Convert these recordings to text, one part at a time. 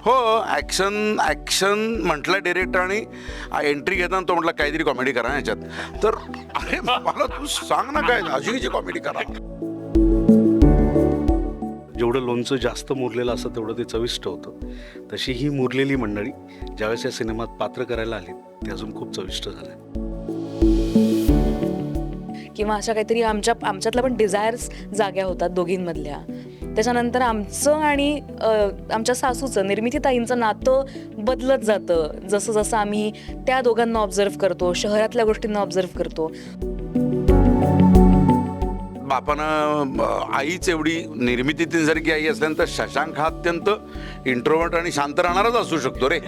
हो, action action म्हटलं डिरेक्टरने entry घेताना तो म्हटला काहीतरी कॉमेडी करा ना याच्यात. तर अरे मला तू सांग ना काय अशी कॉमेडी करा. जेवढं लोणचं जास्त मुरलेलं असतं तेवढं ते चविष्ट होतं. तशी ही मुरलेली मंडळी ज्यावेळेस या सिनेमात पात्र करायला आली ते अजून खूप चविष्ट झालं. किंवा अशा काहीतरी आमच्यातल्या पण डिझायर्स जाग्या होतात दोघींमधल्या. त्याच्यानंतर आमचं आणि आमच्या सासूचं निर्मितीताईंचं नातं बदलत जातं जसं जसं आम्ही त्या दोघांना ऑब्झर्व करतो, शहरातल्या गोष्टींना ऑब्झर्व करतो. बापानं आईच एवढी निर्मितीसारखी आई असल्यानंतर शशांक हा अत्यंत इंट्रोवर्ट आणि शांत राहणारच असू शकतो रे.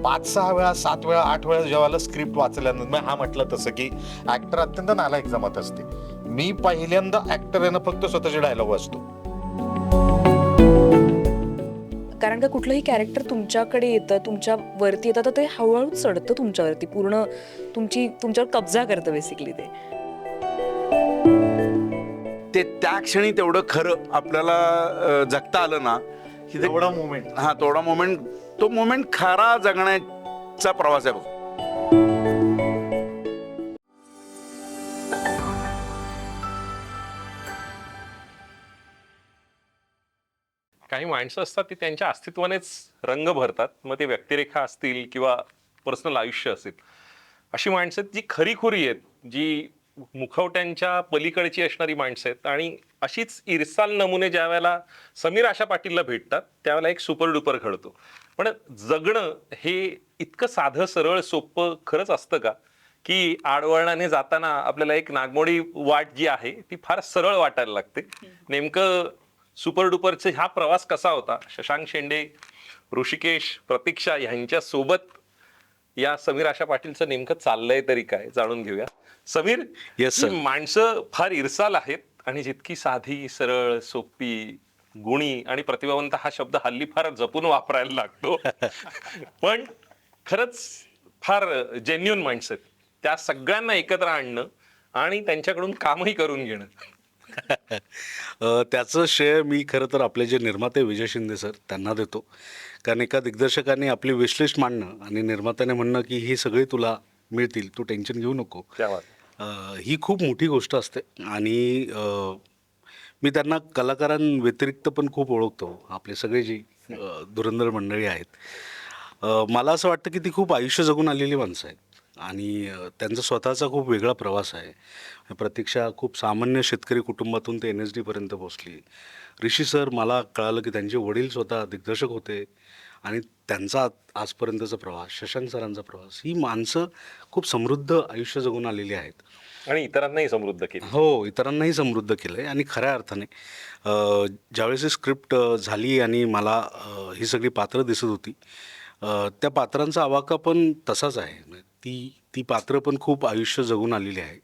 5-6 वेळा 7 वेळा 8 वेळा जेव्हा स्क्रिप्ट वाचल्यानंतर हा म्हटलं तसं की ऍक्टर अत्यंत नालायक जमत असते. मी पहिल्यांदा ऍक्टर आहे ना फक्त स्वतःचे डायलॉग वाचतो. कारण का कुठलंही कॅरेक्टर तुमच्याकडे येतं, तुमच्या वरती येतं, तर ते हळूहळू चढतं तुमच्यावरती, पूर्ण तुमच्यावर कब्जा करतं बेसिकली ते. ते त्या क्षणी तेवढं खरं आपल्याला जगता आलं ना की ते एवढा मोमेंट हा तेवढा मोमेंट, तो मोमेंट खरा जगण्याचा प्रवास आहे बघ. काही माणसं असतात ती त्यांच्या अस्तित्वानेच रंग भरतात, मग ते व्यक्तिरेखा असतील किंवा पर्सनल आयुष्य असेल. अशी माणसं जी खरीखुरी आहेत, जी मुखवट्यांच्या पलीकडची असणारी माणसं आहेत. आणि अशीच इरसाल नमुने ज्या वेळेला समीर आशा पाटीलला भेटतात त्यावेळेला एक सुपर डुपर घडतो. पण जगणं हे इतकं साधं सरळ सोपं खरंच असतं का, की आडवळणाने जाताना आपल्याला एक नागमोडी वाट जी आहे ती फार सरळ वाटायला लागते. नेमकं सुपर डुपरचा हा प्रवास कसा होता, शशांक शेंडे, ऋषिकेश, प्रतीक्षा यांच्या सोबत या समीर आशा पाटीलचं नेमकं चाललंय तरी काय जाणून घेऊया. Sameer, Yes, sir. ही माणसं फार इरसाल आहेत आणि जितकी साधी सरळ सोपी गुणी आणि प्रतिभावंत हा शब्द हल्ली फार जपून वापरायला लागतो पण खरंच फार जेन्युन माणसं आहेत. त्या सगळ्यांना एकत्र आणणं आणि त्यांच्याकडून कामही करून घेणं त्याचं श्रेय मी खरं तर आपले जे निर्माते विजय शिंदे सर त्यांना देतो. कारण एका दिग्दर्शकाने आपली विशलिस्ट मांडणं आणि निर्मात्याने म्हणणं की ही सगळी तुला मिळतील, तू टेन्शन घेऊ नको, ही खूप मोठी गोष्ट असते. आणि मी त्यांना कलाकारांव्यतिरिक्त पण खूप ओळखतो. आपले सगळे जी धुरंधर मंडळी आहेत, मला असं वाटतं की ती खूप आयुष्य जगून आलेली माणसं आहेत आणि त्यांचा स्वतःचा खूप वेगळा प्रवास आहे. प्रतीक्षा खूप सामान्य शेतकरी कुटुंबातून ते NSD पर्यंत पोहोचली. ऋषी सर, मला कळालं की त्यांचे वडील स्वतः दिग्दर्शक होते आणि त्यांचा आजपर्यंतचा प्रवास, शशांक सरांचा प्रवास, ही माणसं खूप समृद्ध आयुष्य जगून आलेली आहेत आणि इतरांनाही समृद्ध केलं. हो, इतरांनाही समृद्ध केलं आहे. आणि खऱ्या अर्थाने ज्यावेळेस ही स्क्रिप्ट झाली आणि मला ही सगळी पात्रं दिसत होती, त्या पात्रांचा आवाका पण तसाच आहे. म्हणजे ती पात्रं पण खूप आयुष्य जगून आलेली आहे.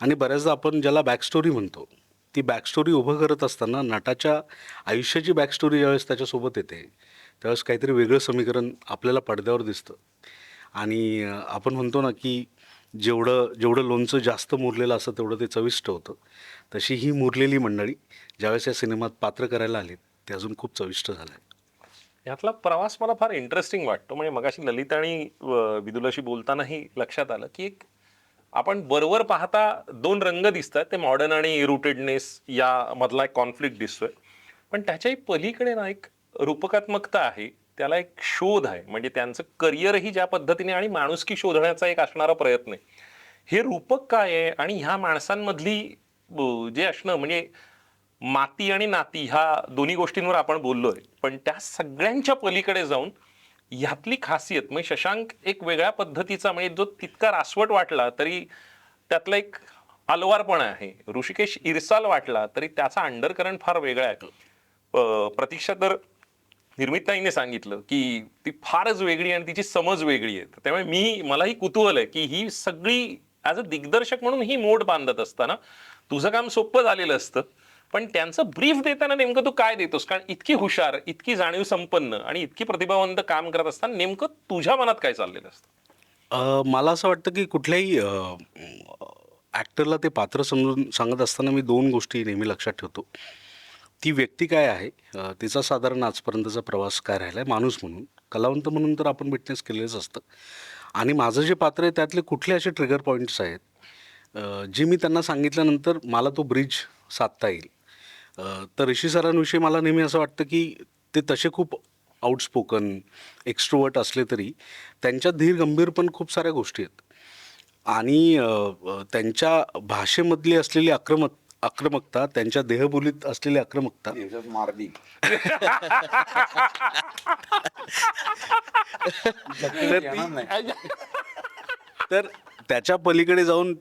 आणि बऱ्याचदा आपण ज्याला बॅकस्टोरी म्हणतो, ती बॅकस्टोरी उभं करत असताना नटाच्या आयुष्याची बॅकस्टोरी ज्यावेळेस त्याच्यासोबत येते त्यावेळेस काहीतरी वेगळं समीकरण आपल्याला पडद्यावर दिसतं. आणि आपण म्हणतो ना की जेवढं लोणचं जास्त मुरलेलं असतं तेवढं ते चविष्ट होतं. तशी ही मुरलेली मंडळी ज्यावेळेस या सिनेमात पात्र करायला आली ते अजून खूप चविष्ट झालं आहे. यातला प्रवास मला फार इंटरेस्टिंग वाटतो. म्हणजे मगाशी ललित आणि विदुलाशी बोलतानाही लक्षात आलं की एक आपण बरोबर पाहता दोन रंग दिसतात, ते मॉडर्न आणि रुटेडनेस या मधला एक कॉन्फ्लिक्ट दिसतोय. पण त्याच्याही पलीकडे ना एक रूपकात्मकता आहे, त्याला एक शोध आहे. म्हणजे त्यांचं करिअरही ज्या पद्धतीने आणि माणुसकी शोधण्याचा एक असणारा प्रयत्न आहे. हे रूपक काय आहे आणि ह्या माणसांमधली जे असणं, म्हणजे माती आणि नाती ह्या दोन्ही गोष्टींवर आपण बोललोय, पण त्या सगळ्यांच्या पलीकडे जाऊन ह्यातली खासियत म्हणजे शशांक एक वेगळ्या पद्धतीचा, म्हणजे जो तितका रासवट वाटला तरी त्यातला एक अलवारपणा आहे. ऋषिकेश इरसाल वाटला तरी त्याचा अंडरकरंट फार वेगळा आहे. प्रतीक्षा तर निर्मिताईने सांगितलं की ती फारच वेगळी आणि तिची समज वेगळी आहे. त्यामुळे मलाही कुतूहल आहे की ही सगळी ॲज अ दिग्दर्शक म्हणून ही मोड बांधत असताना तुझं काम सोपं झालेलं असतं, पण त्यांचं ब्रीफ देताना नेमकं तू काय देतोस? कारण इतकी हुशार, इतकी जाणीव संपन्न आणि इतकी प्रतिभावंत काम करत असताना नेमकं तुझ्या मनात काय चाललेलं असतं? मला असं वाटतं की कुठल्याही ॲक्टरला ते पात्र समजून सांगत असताना मी दोन गोष्टी नेहमी लक्षात ठेवतो. ती व्यक्ती काय आहे, तिचा साधारण आजपर्यंतचा प्रवास काय राहिला आहे, माणूस म्हणून, कलावंत म्हणून तर आपण विटनेस केलेलंच असतं. आणि माझं जे पात्र आहे त्यातले कुठले असे ट्रिगर पॉईंट्स आहेत जे मी त्यांना सांगितल्यानंतर मला तो ब्रिज साधता येईल. तर ऋषी सरांविषयी मला नेहमी असं वाटतं की ते तसे खूप आउटस्पोकन एक्स्ट्रोवर्ट असले तरी त्यांच्यात धीर गंभीर पण खूप साऱ्या गोष्टी आहेत. आणि त्यांच्या भाषेमधली असलेली आक्रमकता, त्यांच्या देहबोलीत असलेली आक्रमकता, याच्यात मारली तर त्याच्या पलीकडे जाऊन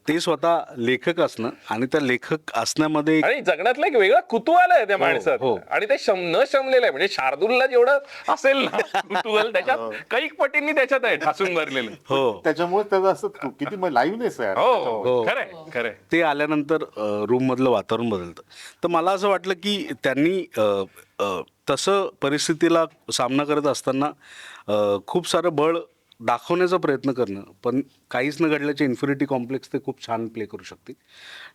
ते स्वतः लेखक असणं आणि त्या लेखक असण्यामध्ये आणि जगण्यातलं एक वेगळं कुतूहल आहे त्या माणसात. हो. आणि ते न शमलेलं आहे. म्हणजे शार्दूलला जेवढं असेल ना कुतूहल, त्याच्यात कैक पटींनी त्याच्यात आहे ठासून भरलेलं. हो त्याच्यामुळे त्याचं असं किती लाईव्हनेस आहे. हो खरंय खरंय. ते आल्यानंतर रूममधलं वातावरण बदलतं. तर मला असं वाटलं की त्यांनी तसं परिस्थितीला सामना करत असताना खूप सारं बळ दाखवण्याचा प्रयत्न करणं, पण काहीच न घडल्याचे इन्फिनिटी कॉम्प्लेक्स ते खूप छान प्ले करू शकतील.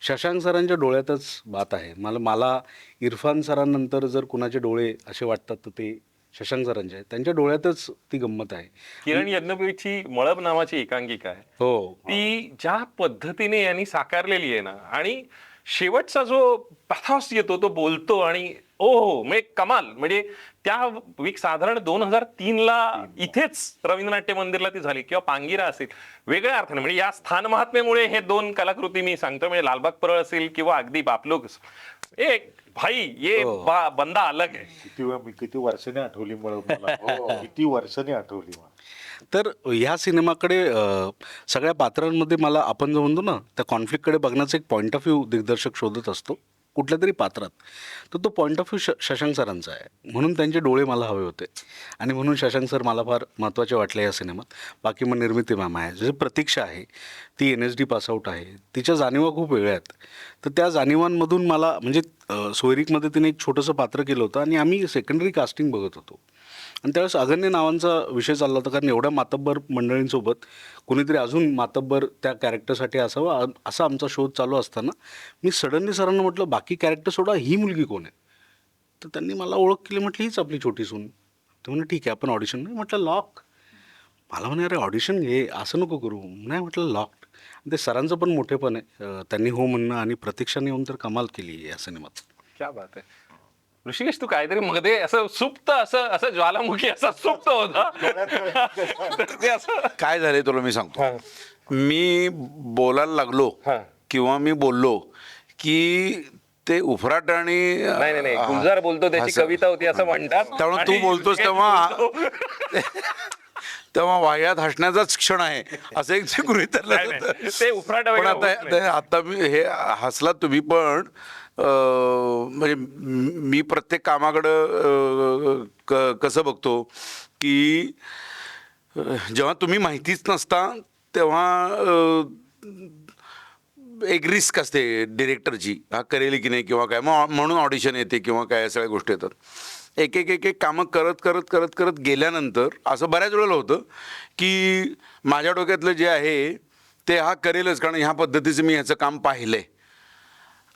शशांक सरांच्या डोळ्यातच बात आहे. मला इरफान सरांनंतर जर कुणाचे डोळे असे वाटतात तर ते शशांक सरांचे आहेत. त्यांच्या डोळ्यातच ती गंमत आहे. किरण यज्ञपीठची मळब नावाची एकांकिका आहे. हो, ती ज्या पद्धतीने यांनी साकारलेली आहे ना, आणि शेवटचा जो पॅथॉस येतो तो बोलतो आणि ओ म्हणजे कमाल. म्हणजे त्या साधारण 2003ला इथेच रवींद्र नाट्य मंदिरला ती झाली, किंवा पांगिरा असेल. वेगळ्या अर्थाने म्हणजे या स्थान महात्म्यामुळे हे दोन कलाकृती मी सांगतो. म्हणजे लालबाग परळ असेल किंवा अगदी बापलोग, एक भाई ये बंदा अलग आहे. किती वर्षाने आठवली मला. किती वर्षाने आठवली मला. तर ह्या सिनेमाकडे सगळ्या पात्रांमध्ये मला आपण जो म्हणतो ना त्या कॉन्फ्लिक्टकडे बघण्याचा एक पॉईंट ऑफ व्ह्यू दिग्दर्शक शोधत असतो कुठल्या तरी पात्रात. तर तो पॉईंट ऑफ व्ह्यू शशांक सरांचा आहे. म्हणून त्यांचे डोळे मला हवे होते आणि म्हणून शशांक सर मला फार महत्त्वाचे वाटले या सिनेमात. बाकी मग निर्मिती मॅम आहे, जसे प्रतीक्षा आहे, ती NSD पासआउट आहे, तिच्या जाणीवा खूप वेगळ्या आहेत. तर त्या जाणीवांमधून मला म्हणजे सोयरीकमध्ये तिने एक छोटंसं पात्र केलं होतं आणि आम्ही सेकंडरी कास्टिंग बघत होतो आणि त्यावेळेस अगण्य नावांचा विषय चालला होता. कारण एवढ्या मातब्बर मंडळींसोबत कुणीतरी अजून मातब्बर त्या कॅरेक्टरसाठी असावं असा आमचा शोध चालू असताना मी सडनली सरांना म्हटलं बाकी कॅरेक्टर सोडा, ही मुलगी कोण आहे. तर त्यांनी मला ओळख केली. म्हटलं हीच आपली छोटी सून. ते म्हणे ठीक आहे आपण ऑडिशन नाही. म्हटलं लॉक. मला म्हणे अरे ऑडिशन घे, असं नको करू. नाही म्हटलं लॉक्ड. ते सरांचं पण मोठेपण आहे. त्यांनी हो म्हणणं आणि प्रतीक्षाने येऊन तर कमाल केली या सिनेमात. क्या बात आहे. ऋषिकेश, तू काहीतरी मध्ये असं सुप्त असं ज्वालामुखी असा सुप्त होता. ते असं काय झाले तुला मी सांगतो. मी बोलायला लागलो किंवा मी बोललो की ते उफराट आणि नाही गुलजार बोलतो, त्याची कविता होती असं म्हणतात. त्यामुळे तू आणि बोलतोस तेव्हा वाह्यात हसण्याचाच क्षण आहे असं एक जे गृहीत धरलं जातं. ते उफराट पण वगैरे होत नाही. आता मी हे हसलात तुम्ही, पण म्हणजे मी प्रत्येक कामाकडं कसं बघतो की जेव्हा तुम्ही माहितीच नसता तेव्हा एक रिस्क असते डिरेक्टरची, हा करेल की नाही किंवा काय, मग म्हणून ऑडिशन येते किंवा काय सगळ्या गोष्टी येतात. एक एक एक एक कामं करत गेल्यानंतर असं बऱ्याच वेळेला होतं की माझ्या डोक्यातलं जे आहे ते हा करेलच, कारण ह्या पद्धतीचं मी ह्याचं काम पाहिलं आहे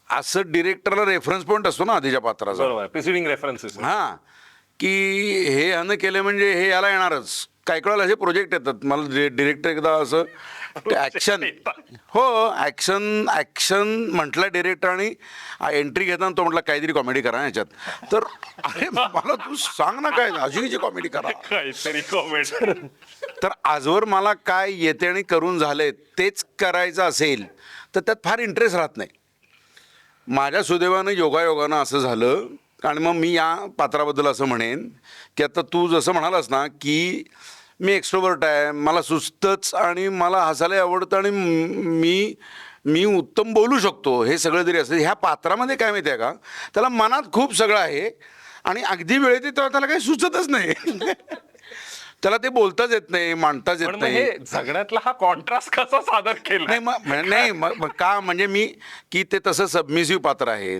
असं डिरेक्टरला रेफरन्स पॉईंट असतो ना आधीच्या पात्राचा. बरोबर, प्रिसिडिंग रेफरन्सेस. हां, की हे ह्यानं केलं म्हणजे हे याला येणारच. काही वेळेला असे प्रोजेक्ट येतात. मला डिरेक्टर एकदा असं ॲक्शन ॲक्शन म्हटलं डिरेक्टर आणि एंट्री घेताना तो म्हटला काहीतरी कॉमेडी करा ह्याच्यात. तर अरे मला तू सांग ना काय अशी कॉमेडी करा काहीतरी कॉमेडी. तर आजवर मला काय येते आणि करून झाले तेच करायचं असेल तर त्यात फार इंटरेस्ट राहत नाही. माझ्या सुदैवानं योगायोगानं असं झालं. आणि मग मी या पात्राबद्दल असं म्हणेन की आता तू जसं म्हणालास ना की मी एक्स्ट्रोवर्ट आहे, मला सुचतंच आणि मला हसायला आवडतं आणि मी उत्तम बोलू शकतो, हे सगळं जरी असतं ह्या पात्रामध्ये काय माहिती आहे का, त्याला मनात खूप सगळं आहे आणि अगदी वेळेत तेव्हा त्याला काही सुचतच नाही. त्याला ते बोलताच येत नाही, मांडताच येत नाही. हे जगण्यातला हा कॉन्ट्रास्ट कसा सादर केला? नाही मग का म्हणजे मी की ते तसं सबमिसिव्ह पात्र आहे.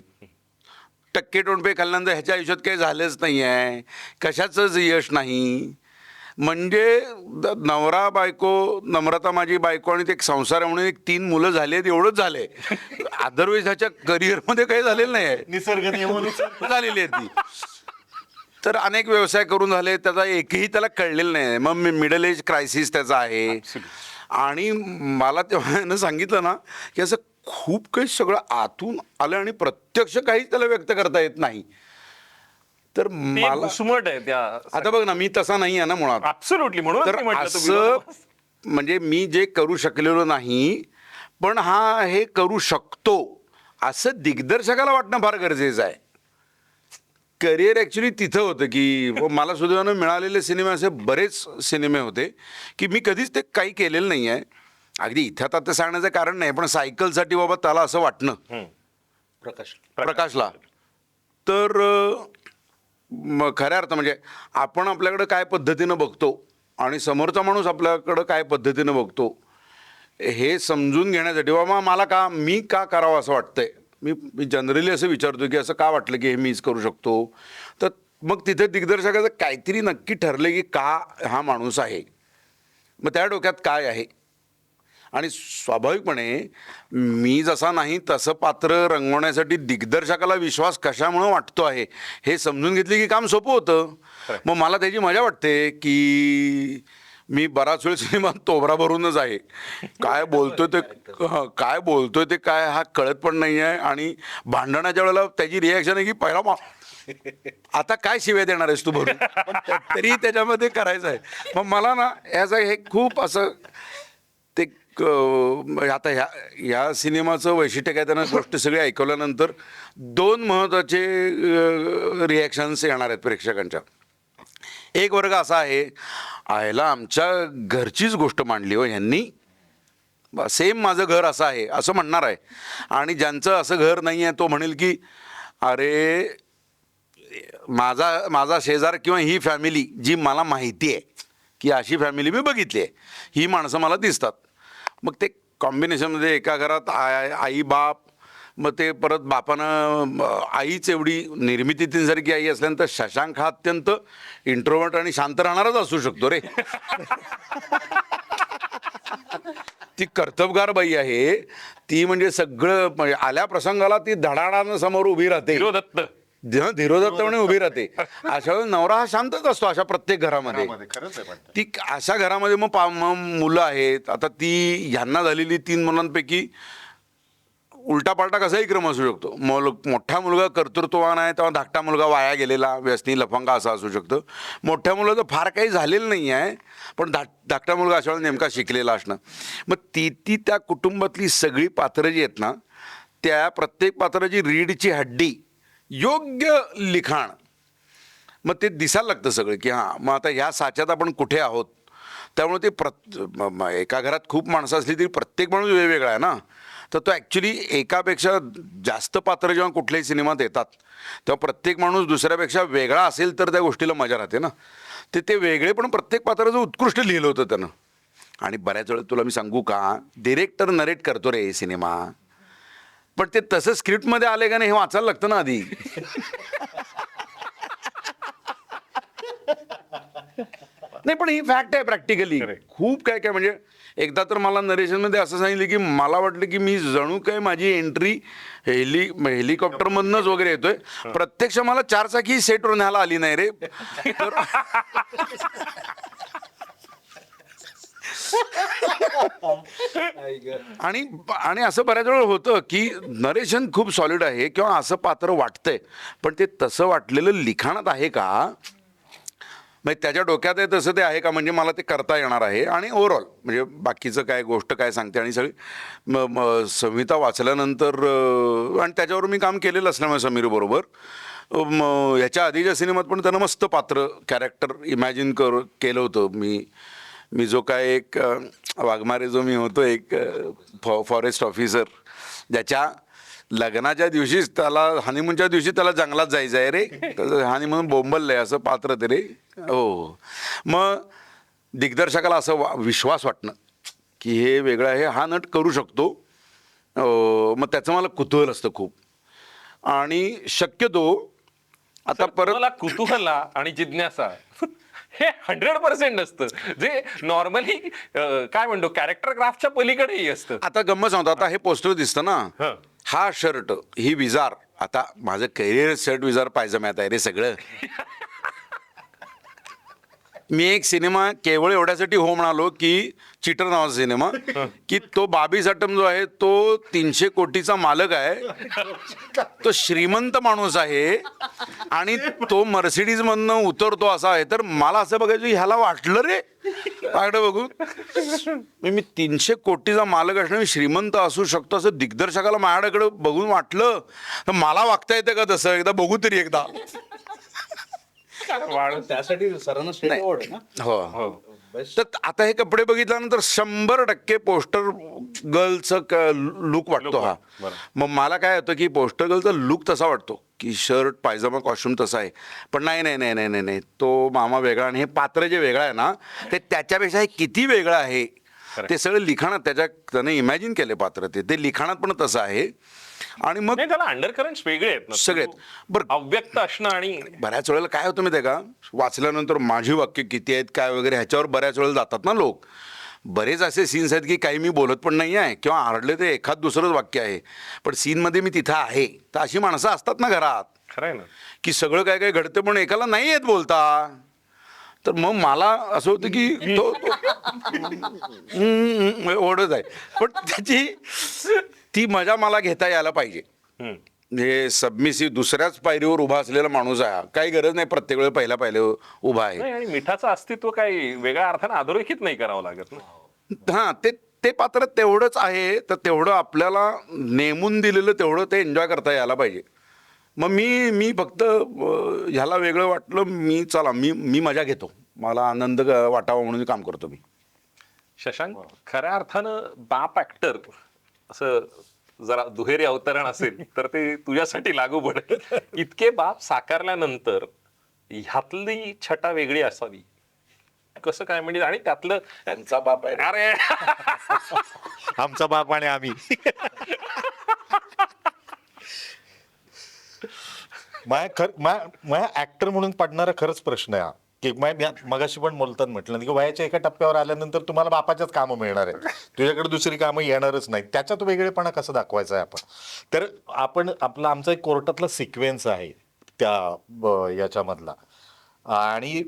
टक्के टोणपे खाल्ल्यानंतर ह्याच्या आयुष्यात काही झालंच नाही आहे, कशाचंच यश नाही. म्हणजे नवरा बायको, नम्रता माझी बायको आणि ते एक संसार आहे म्हणून एक 3 मुलं झाली आहेत एवढंच झालंय. अदरवाईज ह्याच्या करिअरमध्ये काही झालेलं नाही आहे, निसर्ग नियमानुसार झालेली आहे ती. तर अनेक व्यवसाय करून झाले, त्याचा एकही त्याला कळलेलं नाही. मग मिडल एज क्रायसिस त्याचा आहे. आणि मला तेव्हा यानं सांगितलं ना की असं खूप काही सगळं आतून आलं आणि प्रत्यक्ष काहीच त्याला व्यक्त करता येत नाही. तर ते मला घुसमट आहे त्या आता बघ ना, मी तसा नाही आहे ना मुळात. ऍब्सोल्युटली, म्हणून तर मी म्हटलं तो असं विनोद. म्हणजे मी जे करू शकलेलो नाही, पण हा हे करू शकतो असं दिग्दर्शकाला वाटणं फार गरजेचं आहे. करिअर ॲक्च्युली तिथं होतं की मला सुदैवानं मिळालेले सिनेमे असे बरेच सिनेमे होते की मी कधीच ते काही केलेलं नाही आहे. अगदी इथं आता ते सांगण्याचं कारण नाही, पण सायकलसाठी बाबा त्याला असं वाटणं प्रकाशला, तर मग खऱ्या अर्थ म्हणजे आपण आपल्याकडं काय पद्धतीनं बघतो आणि समोरचा माणूस आपल्याकडं काय पद्धतीनं बघतो हे समजून घेण्यासाठी बाबा मला मी का करावं असं वाटतंय. मी जनरली असं विचारतो की असं का वाटलं की हे मीच करू शकतो. तर मग तिथे दिग्दर्शकाचं काहीतरी नक्की ठरलं की का हा माणूस आहे, मग त्या डोक्यात काय आहे. आणि स्वाभाविकपणे मी जसा नाही तसं पात्र रंगवण्यासाठी दिग्दर्शकाला विश्वास कशामुळं वाटतो आहे हे समजून घेतले की काम सोपं होतं. मग मला त्याची मजा वाटते की मी बराच वेळ सिनेमात तोबरा भरूनच आहे. काय बोलतोय ते काय हा कळत पण नाही आहे. आणि भांडणाच्या वेळेला त्याची रिॲक्शन आहे की पहिला आता काय शिव्या देणार आहेस तू भरून, पण तरी त्याच्यामध्ये करायचं आहे. मग मला ना याचं हे खूप असं ते आता ह्या सिनेमाचं वैशिष्ट्य काय, त्यांना गोष्ट सगळी ऐकवल्यानंतर 2 महत्त्वाचे रिॲक्शन्स येणार आहेत प्रेक्षकांच्या. एक वर्ग असा आहे, आयला आमच्या घरचीच गोष्ट मांडली हो ह्यांनी, सेम माझं घर असं आहे असं म्हणणार आहे. आणि ज्यांचं असं घर नाही आहे तो म्हणेल की अरे माझा शेजार किंवा ही फॅमिली जी मला माहिती आहे की अशी फॅमिली मी बघितली आहे, ही माणसं मला दिसतात. मग ते कॉम्बिनेशनमध्ये एका घरात आई बाप, मग ते परत बापानं आईच एवढी निर्मितीसारखी आई असल्यानंतर शशांक हा अत्यंत इंट्रोवर्ट आणि शांत राहणारच असू शकतो रे. ती कर्तबगार बाई आहे, ती म्हणजे सगळं म्हणजे आल्या प्रसंगाला ती धडाडानं समोर उभी राहते, धीरोदत्त म्हणून उभी राहते. अशा वेळेस नवरा हा शांतच असतो अशा प्रत्येक घरामध्ये. खरंच आहे. पण ती अशा घरामध्ये मग मुलं आहेत. आता ती ह्यांना झालेली 3 मुलांपैकी उलटापालटा कसाही क्रम असू शकतो. मोठा मुलगा कर्तृत्ववान आहे तेव्हा धाकटा मुलगा वाया गेलेला व्यसनी लफंगा असा असू शकतो. मोठ्या मुलाचं फार काही झालेलं नाही आहे, पण धाकटा मुलगा अशा वेळेला नेमका शिकलेला असणं. मग ती त्या कुटुंबातली सगळी पात्रं जी आहेत ना, त्या प्रत्येक पात्राची रीढची हड्डी, योग्य लिखाण, मग ते दिसायला लागतं सगळं की हां मग आता ह्या साच्यात आपण कुठे आहोत. त्यामुळे ते एका घरात खूप माणसं असली तरी प्रत्येक माणूस वेगवेगळा आहे ना. तर तो ॲक्च्युली एकापेक्षा जास्त पात्र जेव्हा कुठल्याही सिनेमात येतात तेव्हा प्रत्येक माणूस दुसऱ्यापेक्षा वेगळा असेल तर त्या गोष्टीला मजा राहते ना. ते वेगळे पण प्रत्येक पात्राचं उत्कृष्ट लिहिलं होतं त्यानं. आणि बऱ्याच वेळा तुला मी सांगू का, डिरेक्टर नरेट करतो रे सिनेमा, पण ते तसं स्क्रिप्टमध्ये आले का नाही हे वाचायला लागतं ना आधी. नाही पण ही फॅक्ट आहे प्रॅक्टिकली. खूप काय काय म्हणजे एकदा तर मला नरेशनमध्ये असं सांगितलं की मला वाटलं की मी जणू काय माझी एंट्री हेलिकॉप्टरमधनंच वगैरे येतोय, प्रत्यक्ष मला 4 चाकी सेटवर न्यायला आली नाही रे. आणि असं बऱ्याच वेळा होतं की नरेशन खूप सॉलिड आहे किंवा असं पात्र वाटतंय, पण ते तसं वाटलेलं लिखाणात आहे का, म्हणजे त्याच्या डोक्यात आहे तसं ते आहे का, म्हणजे मला ते करता येणार आहे. आणि ओव्हरऑल म्हणजे बाकीचं काय गोष्ट काय सांगते. आणि सगळी संहिता वाचल्यानंतर आणि त्याच्यावर मी काम केलेलं असल्यामुळे समीरबरोबर ह्याच्या आधीच्या सिनेमात पण त्यानं मस्त पात्र कॅरेक्टर इमॅजिन केलं होतं. मी जो काय एक वाघमारे जो मी होतो एक फॉरेस्ट ऑफिसर, ज्याच्या लग्नाच्या दिवशीच त्याला हनीमूनच्या दिवशी त्याला जंगलात जायचं आहे रे, हनीमून बोंबललंय असं पात्र ते रे. हो, मग दिग्दर्शकाला असं विश्वास वाटणं की हे वेगळं आहे, हा नट करू शकतो. मग त्याचं मला कुतूहल असतं खूप. आणि शक्यतो आता परत कुतूहला आणि जिज्ञासा हे 100% असतं, जे नॉर्मली काय म्हणतो कॅरेक्टर ग्राफच्या पलीकडेही असतं. आता गंमत सांगतो, आता हे पोस्टर दिसतं ना, हा शर्ट ही विजार, आता माझं करिअर शर्ट विजार पायजम्यात आहे रे सगळं. मी एक सिनेमा केवळ एवढ्यासाठी हो म्हणालो की चिटर नावाचा सिनेमा, की तो बाबी साटम जो आहे तो 300 कोटीचा मालक आहे, तो श्रीमंत माणूस आहे आणि तो मर्सिडीज मधनं उतरतो असा आहे. तर मला असं बघायचं ह्याला वाटलं रे माझ्याकडे बघून, मी 300 कोटीचा मालक असणं, मी श्रीमंत असू शकतो असं दिग्दर्शकाला माझ्याकडे बघून वाटलं. तर मला वागता येतं का तसं? एकदा बघू तरी एकदा. त्यासाठी सरांना स्टेट अवॉर्ड आहे ना. हो. तर आता हे कपडे बघितल्यानंतर 100% पोस्टर गर्लचं लुक वाटतो हा. मग मला काय होतं की पोस्टर गर्लचा लुक तसा वाटतो की शर्ट पायजमा कॉस्ट्युम तसा आहे, पण नाही नाही नाही नाही नाही नाही, तो मामा वेगळा आणि हे पात्र जे वेगळं आहे ना ते त्याच्यापेक्षा हे किती वेगळं आहे ते सगळं लिखाणात त्याने इमॅजिन केले पात्र, ते लिखाणात पण तसं आहे. आणि मग नाही, त्याला अंडरकरंट्स वेगळे आहेत ना. सगळे आहेत. बरं, अव्यक्त असणं आणि बऱ्याच वेळेला काय होतं माहिती आहे का, वाचल्यानंतर माझी वाक्य किती आहेत काय वगैरे ह्याच्यावर बऱ्याच वेळेला जातात ना लोक. बरेच असे सीन्स आहेत की काही मी बोलत पण नाही आहे किंवा आरडले ते एखाद दुसरंच वाक्य आहे, पण सीनमध्ये मी तिथं आहे. तर अशी माणसं असतात ना घरात खरं आहे ना. की सगळं काय काय घडतं पण एकाला नाही येत बोलता. तर मग मला असं होतं की तो ओढत आहे, पण त्याची ती मजा मला घेता यायला पाहिजे. हे सबमिसिव्ह दुसऱ्याच पायरीवर उभा असलेला माणूस आहे, काही गरज नाही प्रत्येक वेळेला पहिल्या पायरीवर उभा आहे. नाही, आणि मिठाचं अस्तित्व काही वेगळ्या अर्थाने अधोरेखित नाही करावं लागत ना. हां, ते पात्र तेवढंच आहे, तर तेवढं आपल्याला नेमून दिलेलं तेवढं ते एन्जॉय करता यायला पाहिजे. मग मी फक्त ह्याला वेगळं वाटलं, मी मजा घेतो, मला आनंद वाटावा म्हणून काम करतो मी. शशांक, खऱ्या अर्थानं बाप ऍक्टर असं जरा दुहेरी अवतरण असेल तर ते तुझ्यासाठी लागू पडेल. इतके बाप साकारल्यानंतर ह्यातली छटा वेगळी असावी, कसं काय म्हणजे? आणि त्यातलं त्यांचा बाप आहे. अरे आमचा बाप आणि आम्ही. माझ्या ऍक्टर म्हणून पडणारा खरंच प्रश्न आहे हा, की मगाशी पण बोलताना म्हटलं की वयाच्या एका टप्प्यावर आल्यानंतर तुम्हाला बापाच्याच कामं मिळणार आहेत, तुझ्याकडे दुसरी कामं येणारच नाही. त्याच्यात वेगळेपणा कसं दाखवायचा आहे आपण? तर आमचा एक कोर्टातला सिक्वेन्स आहे त्या याच्यामधला, आणि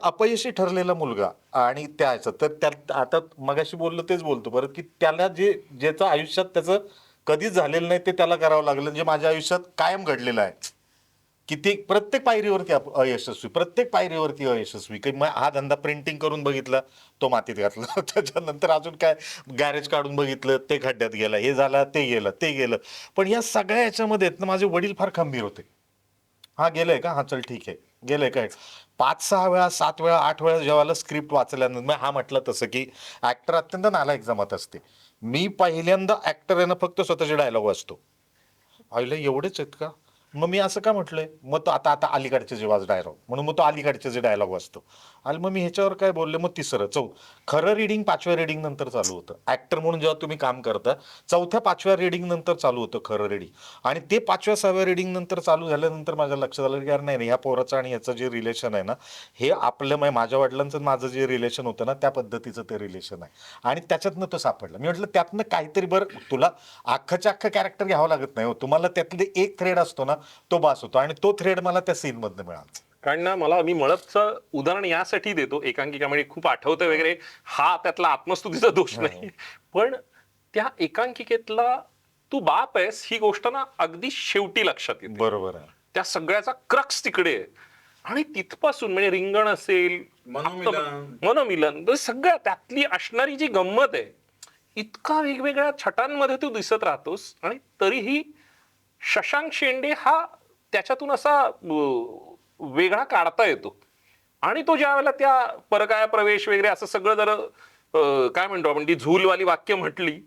अपयशी ठरलेला मुलगा आणि त्याचं तर त्यात आता मगाशी बोललो तेच बोलतो परत, की त्याला ज्याचं आयुष्यात त्याचं कधीच झालेलं नाही ते त्याला करावं लागलं, जे माझ्या आयुष्यात कायम घडलेलं आहे. किती प्रत्येक पायरीवरती प्रत्येक पायरीवरती अयशस्वी. काही हा धंदा प्रिंटिंग करून बघितला, तो मातीत घातला. त्याच्यानंतर अजून काय गॅरेज काढून बघितलं, ते खड्ड्यात गेलं, हे झालं, ते गेलं. पण या सगळ्या याच्यामध्ये माझे वडील फार खंबीर होते. हा गेलंय का, हा चल ठीक आहे, गेलंय काय. 5-6 वेळा 7 वेळा 8 वेळा जेव्हा स्क्रिप्ट वाचल्यानंतर हा म्हटलं तसं की ऍक्टर अत्यंत नालायक जमत असते. मी पहिल्यांदा ऍक्टर आहे ना फक्त स्वतःचे डायलॉग वाचतो. आईला एवढेच आहेत का, मग मी असं का म्हटलंय, मग तो आता अलीकडचे जे डायलॉग म्हणून मग तो अलीकडचे जे डायलॉग वाचतो. आणि मग मी ह्याच्यावर काय बोलले, मग तिसरं खरं रिडिंग 5व्या रिडिंग नंतर चालू होतं. ऍक्टर म्हणून जेव्हा तुम्ही काम करता 4थ्या-5व्या रिडिंग नंतर चालू होतं खरं रिडिंग. आणि ते 5व्या-6व्या रिडिंग नंतर चालू झाल्यानंतर माझ्या लक्षात आलं की यार नाही, ह्या पोराचं आणि याचं जे रिलेशन आहे ना, हे आपलं माझ्या वडिलांचं माझं जे रिलेशन होतं ना त्या पद्धतीचं ते रिलेशन आहे. आणि त्याच्यातनं तो सापडला. मी म्हटलं त्यातनं काहीतरी, बरं तुला अख्खं कॅरेक्टर घ्यावं लागत नाही हो, तुम्हाला त्यातले एक थ्रेड असतो ना तो बास होतो, आणि तो थ्रेड मला त्या सीन मधनं मिळाला. कारण ना मी मळपचं उदाहरण यासाठी देतो, एकांकिका म्हणजे खूप आठवतं वगैरे, हा त्यातला आत्मस्तुतीचा दोष नाही, पण त्या एकांकिकेतला तू बाप आहेस ही गोष्ट ना अगदी शेवटी लक्षात येते. बरोबर आहे. त्या सगळ्याचा क्रक्स तिकडे आहे. आणि तिथपासून म्हणजे रिंगण असेल, मनोमिलन, सगळ्या त्यातली असणारी जी गंमत आहे, इतका वेगवेगळ्या छटांमध्ये तू दिसत राहतोस, आणि तरीही शशांक शेंडे हा त्याच्यातून असा वेगळा काढता येतो. आणि तो ज्या वेळेला त्या परकाया प्रवेश वगैरे असं सगळं जर काय म्हणतो आपण, ती झूलवाली वाक्य म्हटली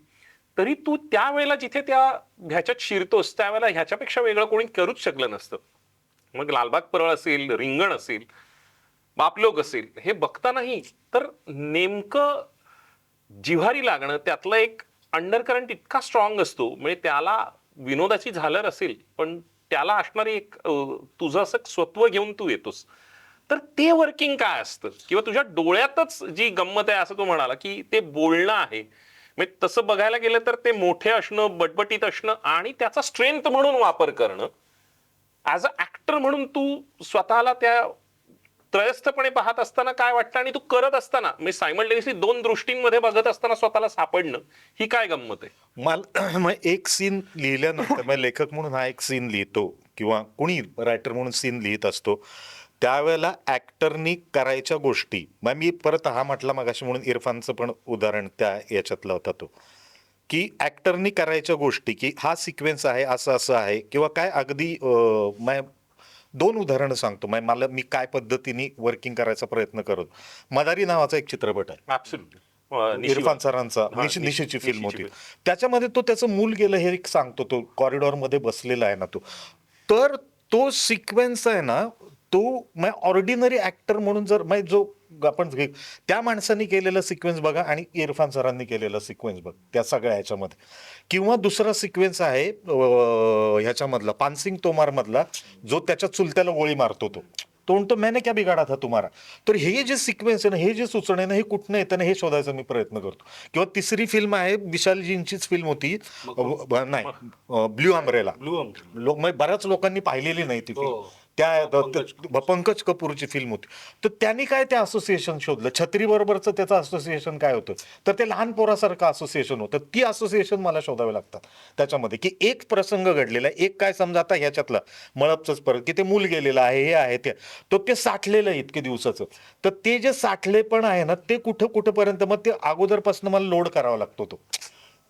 तरी तू त्यावेळेला जिथे त्या ह्याच्यात शिरतोस त्यावेळेला ह्याच्यापेक्षा वेगळं कोणी करूच शकलं नसतं. मग लालबाग परळ असेल, रिंगण असेल, बापलोक असेल, हे बघतानाही तर नेमकं जिव्हारी लागणं, त्यातलं एक अंडरकरंट इतका स्ट्रॉंग असतो. म्हणजे त्याला विनोदाची झालर असेल पण त्याला असणारी एक तुझं असं स्वत्व घेऊन तू येतोस. तर ते वर्किंग काय असतं, किंवा तुझ्या डोळ्यातच जी गंमत आहे असं तू म्हणाला की ते बोलणं आहे, म्हणजे तसं बघायला गेलं तर ते मोठे असणं, बटबटीत असणं आणि त्याचा स्ट्रेंथ म्हणून वापर करणं, ऍज अ ऍक्टर म्हणून तू स्वतःला त्या त्रयस्थपणे पाहत असताना काय वाटतं आणि तू करत असताना म्हणजे सायमल्टेनियसली दोन दृष्टींमध्ये बघत असताना स्वतःला सापडणं, ही काय गंमत आहे? मला मग एक सीन लिहिल्यानंतर मग लेखक म्हणून हा एक सीन लिहितो किंवा कोणी रायटर म्हणून सीन लिहित असतो, त्यावेळेला ऍक्टरनी करायच्या गोष्टी, मग मी परत हा म्हटला मगाशी म्हणून इरफानचं पण उदाहरण त्या याच्यातला होता तो, की ऍक्टरनी करायच्या गोष्टी, की हा सिक्वेन्स आहे, असं असं आहे, किंवा काय अगदी दोन उदाहरणं सांगतो. मी काय पद्धतीने वर्किंग करायचा प्रयत्न करतो. मदारी नावाचा एक चित्रपट आहे, ऍब्सोल्युटली. इरफान सरांचा, निशीची फिल्म होती. त्याच्यामध्ये तो त्याचं मूल गेलं हे एक सांगतो, तो कॉरिडॉरमध्ये बसलेला आहे ना तो, तर तो सिक्वेन्स आहे ना, तो ऑर्डिनरी ऍक्टर म्हणून जर जो आपण त्या माणसाने केलेला सिक्वेन्स बघा आणि इरफान सरांनी केलेला सिक्वेन्स बघ त्या सगळ्या ह्याच्यामध्ये. किंवा दुसरा सिक्वेन्स आहे ह्याच्यामधला पानसिंग तोमार मधला, जो त्याच्या चुलत्याला गोळी मारतो तो म्हणतो मैंने क्या बिघाडा था तुम्हारा. तर हे जे सिक्वेन्स आहे ना, हे जे सुचणे ना, हे कुठनं येतं ना, हे शोधायचा मी प्रयत्न करतो. किंवा तिसरी फिल्म आहे, विशालजींचीच फिल्म होती, नाही ब्ल्यू अम्ब्रेला. बऱ्याच लोकांनी पाहिलेली नाही ती फिल्म, त्या पंकज कपूरची फिल्म होती. तर त्यांनी काय ते असोसिएशन शोधलं, छत्री बरोबरचं त्याचं असोसिएशन काय होतं, तर ते लहान पोरासारखं असोसिएशन होतं. ती असोसिएशन मला शोधावे लागतात त्याच्यामध्ये, की एक प्रसंग घडलेला आहे, एक काय समजा आता ह्याच्यातला मळपचंच परत, की ते मूल गेलेलं आहे, हे आहे ते साठलेलं आहे इतके दिवसाचं. तर ते जे साठले पण आहे ना, ते कुठंपर्यंत, मग ते अगोदरपासून मला लोड करावा लागतो तो,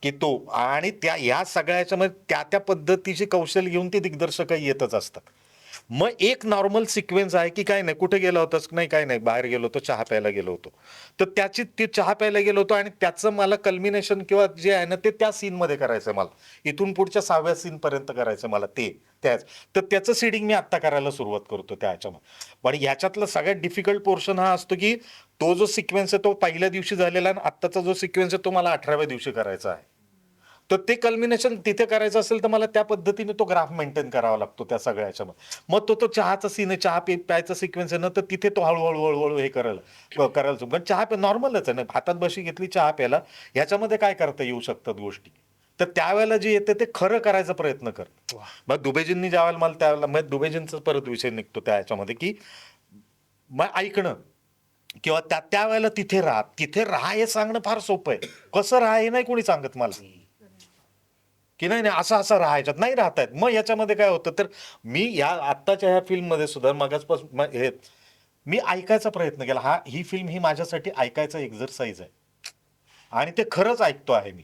की तो, आणि त्या या सगळ्याच्या मध्ये त्या पद्धतीची कौशल्य घेऊन ते दिग्दर्शकही येतच असतात. मग एक नॉर्मल सिक्वेन्स आहे, की काय नाही, कुठे गेला होतास, नाही काय नाही, बाहेर गेलो होतो, चहा प्यायला गेलो होतो. तर ते चहा प्यायला गेलो होतो आणि त्याचं मला कल्मिनेशन किंवा जे आहे ना, ते त्या सीनमध्ये करायचं आहे मला. इथून पुढच्या 6व्या सीन पर्यंत करायचं मला त्याच. तर त्याचं सीडिंग मी आत्ता करायला सुरुवात करतो त्या ह्याच्यामध्ये. पण ह्याच्यातलं सगळ्यात डिफिकल्ट पोर्शन हा असतो, की तो जो सिक्वेन्स आहे तो पहिल्या दिवशी झालेला आणि आत्ताचा जो सिक्वेन्स आहे तो मला 18व्या दिवशी करायचा आहे. तर ते कल्मिनेशन तिथे करायचं असेल तर मला त्या पद्धतीने तो ग्राफ मेंटेन करावा लागतो त्या सगळ्याच्या. मग तो चहाचा सीन आहे, चहा प्यायचा सिक्वेन्स आहे ना, तर तिथे तो हळूहळू हे करायला पण चहा नॉर्मलच आहे ना, हातात बशी घेतली चहा प्यायला, ह्याच्यामध्ये काय करता येऊ शकतात गोष्टी. तर त्यावेळेला जे येते ते खरं करायचा प्रयत्न कर. मग दुबेजींनी ज्यावेळेला मला त्यावेळेला मग दुबेजींचा परत विषय निघतो त्या ह्याच्यामध्ये, की मग ऐकणं किंवा त्यावेळेला तिथे राहा हे सांगणं फार सोपं आहे. कसं राहा हे नाही कोणी सांगत मला, की नाही असं राहायच्यात नाही राहतायत. मग याच्यामध्ये काय होतं, तर मी या आत्ताच्या ह्या फिल्ममध्ये सुद्धा मगाचपासून हे मी ऐकायचा प्रयत्न केला. ही फिल्म ही माझ्यासाठी ऐकायचा एक्झरसाइज आहे आणि ते खरंच ऐकतो आहे मी.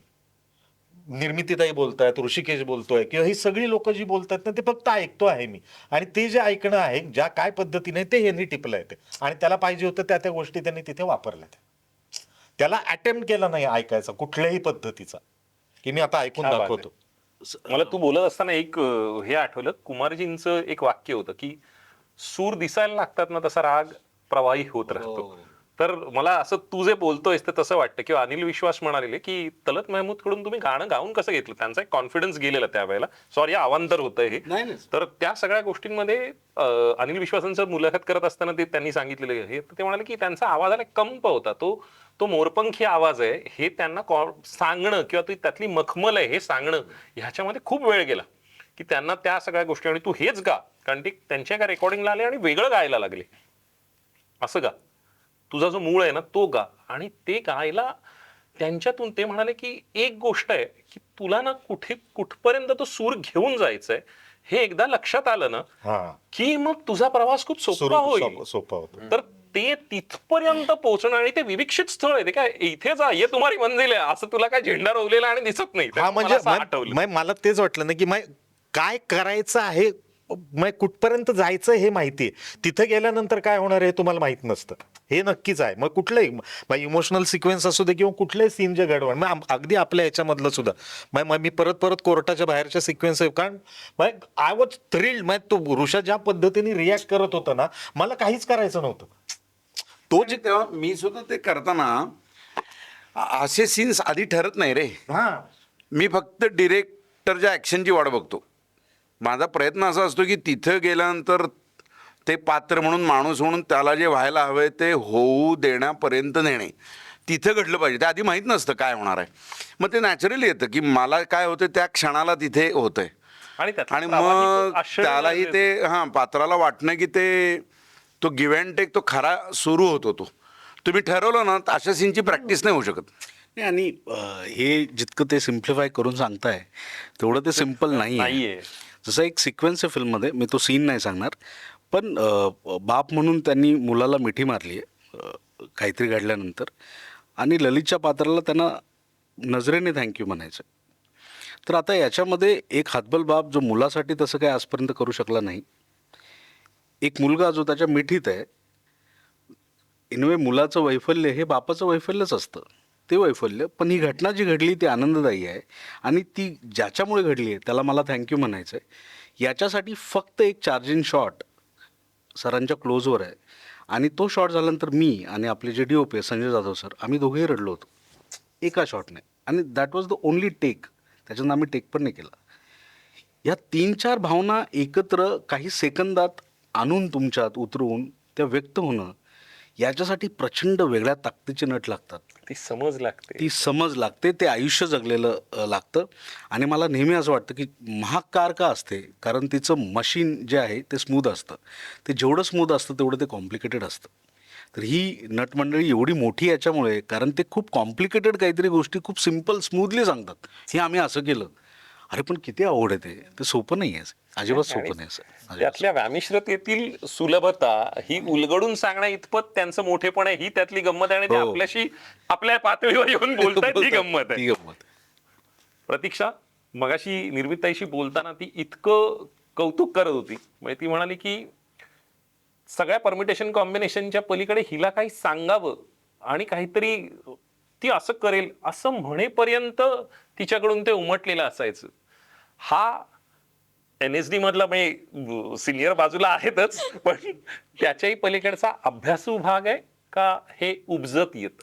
निर्मितीताई बोलतायत, ऋषिकेश बोलतोय, किंवा ही सगळी लोक जी बोलतायत ना, ते फक्त ऐकतो आहे मी. आणि ते जे ऐकणं आहे, ज्या काय पद्धतीने ते यांनी टिपलं आहे, ते आणि त्याला पाहिजे होतं त्या गोष्टी त्यांनी तिथे वापरल्या. त्याला अटेम्प्ट केला नाही ऐकायचा कुठल्याही पद्धतीचा, की मी आता ऐकून दाखवतो. मला तू बोलत असताना एक हे आठवलं, कुमारजींचं एक वाक्य होतं, की सूर दिसायला लागतात ना तसा राग प्रवाही होत राहतो. तर मला असं तू जे बोलतोयस ते तसं वाटतं, किंवा अनिल विश्वास म्हणाले की तलत महमूद कडून तुम्ही गाणं गाऊन कसं घेतलं, त्यांचा एक कॉन्फिडन्स गेलेला त्यावेळेला. सॉरी अवांतर होतं हे. तर त्या सगळ्या गोष्टींमध्ये अनिल विश्वासांचं मुलाखत करत असताना ते त्यांनी सांगितलेलं हे, ते म्हणाले की त्यांचा आवाजाला कंप होता, तो मोरपंखी आवाज आहे हे त्यांना सांगणं किंवा त्यातली मखमल आहे हे सांगणं, ह्याच्यामध्ये खूप वेळ गेला, की त्यांना त्या सगळ्या गोष्टी, आणि तू हेच गा, कारण ते त्यांच्या एका रेकॉर्डिंगला आले आणि वेगळं गायला लागले. असं गा, तुझा जो मूळ आहे ना तो गा. आणि ते गायला त्यांच्यातून ते म्हणाले की एक गोष्ट आहे, की तुला ना कुठपर्यंत तो सूर घेऊन जायचंय हे एकदा लक्षात आलं ना, की मग तुझा प्रवास खूप सोपा होईल. तर ते तिथपर्यंत पोहोचणं, आणि ते विविक्षित स्थळ आहे, ते काय इथे जा, ये तुम्हारी मंजिल आहे असं तुला काय झेंडा रोवलेला आणि दिसत नाही. म्हणजे मला तेच वाटलं ना, की काय करायचं आहे, कुठपर्यंत जायचं हे माहिती आहे, तिथे गेल्यानंतर काय होणार आहे तुम्हाला माहित नसतं, हे नक्कीच आहे. मग कुठलंही इमोशनल सिक्वेन्स असू दे किंवा कुठलेही सीन जे घडवण, मग अगदी आपल्या याच्यामधलं सुद्धा मी परत कोर्टाच्या बाहेरच्या सिक्वेन्स आहे, कारण आय वॉज थ्रिल्ड. तो ऋषा ज्या पद्धतीने रिॲक्ट करत होता ना, मला काहीच करायचं नव्हतं. तो जे तेव्हा मी सुद्धा ते करताना असे सीन्स आधी ठरत नाही रे. मी फक्त डिरेक्टरच्या ऍक्शनची वाट बघतो. माझा प्रयत्न असा असतो की तिथं गेल्यानंतर ते पात्र म्हणून, माणूस म्हणून त्याला जे व्हायला हवंय ते होऊ देण्यापर्यंत नेणे. तिथं घडलं पाहिजे. ते आधी माहीत नसतं काय होणार आहे. मग ते नॅचरली येतं की मला काय होतं त्या क्षणाला तिथे होतंय. आणि त्यातलं आणि प्रवाही मग खूप आश्चर्य त्यालाही ते पात्राला वाटणं की ते तो गिव्ह अँड टेक तो खरा सुरू होतो. तो तुम्ही ठरवलं ना तर अशा सीनची प्रॅक्टिस नाही होऊ शकत. नाही, आणि हे जितकं ते सिम्प्लिफाय करून सांगताय तेवढं ते सिम्पल नाही आहे. नाहीये. जसं एक सिक्वेन्स आहे फिल्ममध्ये, मी तो सीन नाही सांगणार, पण बाप म्हणून त्यांनी मुलाला मिठी मारली आहे काहीतरी घडल्यानंतर, आणि ललितच्या पात्राला त्यांना नजरेने थँक्यू म्हणायचं. तर आता याच्यामध्ये एक हातबल बाप जो मुलासाठी तसं काही आजपर्यंत करू शकला नाही, एक मुलगा जो त्याच्या मिठीत आहे, इनवे मुलाचं वैफल्य हे बापाचं वैफल्यच असतं, ते वैफल्य. पण ही घटना जी घडली ती आनंददायी आहे, आणि ती ज्याच्यामुळे घडली आहे त्याला मला थँक्यू म्हणायचं आहे. याच्यासाठी फक्त एक चार्जिंग शॉट सरांच्या क्लोजवर आहे, आणि तो शॉट झाल्यानंतर मी आणि आपले जे DOP आहे संजय जाधव सर, आम्ही दोघेही रडलो होतो एका शॉटने, आणि that was the only take. त्याच्यानं आम्ही टेक पण नाही केला. या 3-4 भावना एकत्र काही सेकंदात आणून तुमच्यात उतरवून त्या व्यक्त होणं, याच्यासाठी प्रचंड वेगळ्या ताकदीचे नट लागतात. ती समज लागते. ती समज लागते, ते आयुष्य जगलेलं लागतं. आणि मला नेहमी असं वाटतं की महाग कार का असते, कारण तिचं मशीन जे आहे ते स्मूथ असतं. ते जेवढं स्मूथ असतं तेवढं ते कॉम्प्लिकेटेड असतं. तर ही नटमंडळी एवढी मोठी याच्यामुळे, कारण ते खूप कॉम्प्लिकेटेड काहीतरी गोष्टी खूप सिम्पल स्मूथली सांगतात. हे आम्ही असं केलं, अरे पण किती आवड आहे ते सोपं नाही आहे, अजिबात सोपं नाही असं अजिबात. त्यातल्या व्यामिश्रतेतील सुलभता ही उलगडून सांगण्या इतपत त्यांचं मोठेपण आहे. ही त्यातली गंमत आहे, आणि ते हो. आपल्याशी आपल्या पातळीवर येऊन बोलतायत, ही गंमत ती आहे. गंमत. प्रतीक्षा मगाशी निर्मिताईशी बोलताना ती इतकं कौतुक करत होती. म्हणजे ती म्हणाली की सगळ्या परमिटेशन कॉम्बिनेशनच्या पलीकडे हिला काही सांगावं आणि काहीतरी ती असं करेल असं म्हणेपर्यंत तिच्याकडून ते उमटलेलं असायचं. हा NSD मधला म्हणजे सिनियर बाजूला आहेतच, पण त्याच्याही पलीकडचा अभ्यासू भाग आहे का हे उपजत येत?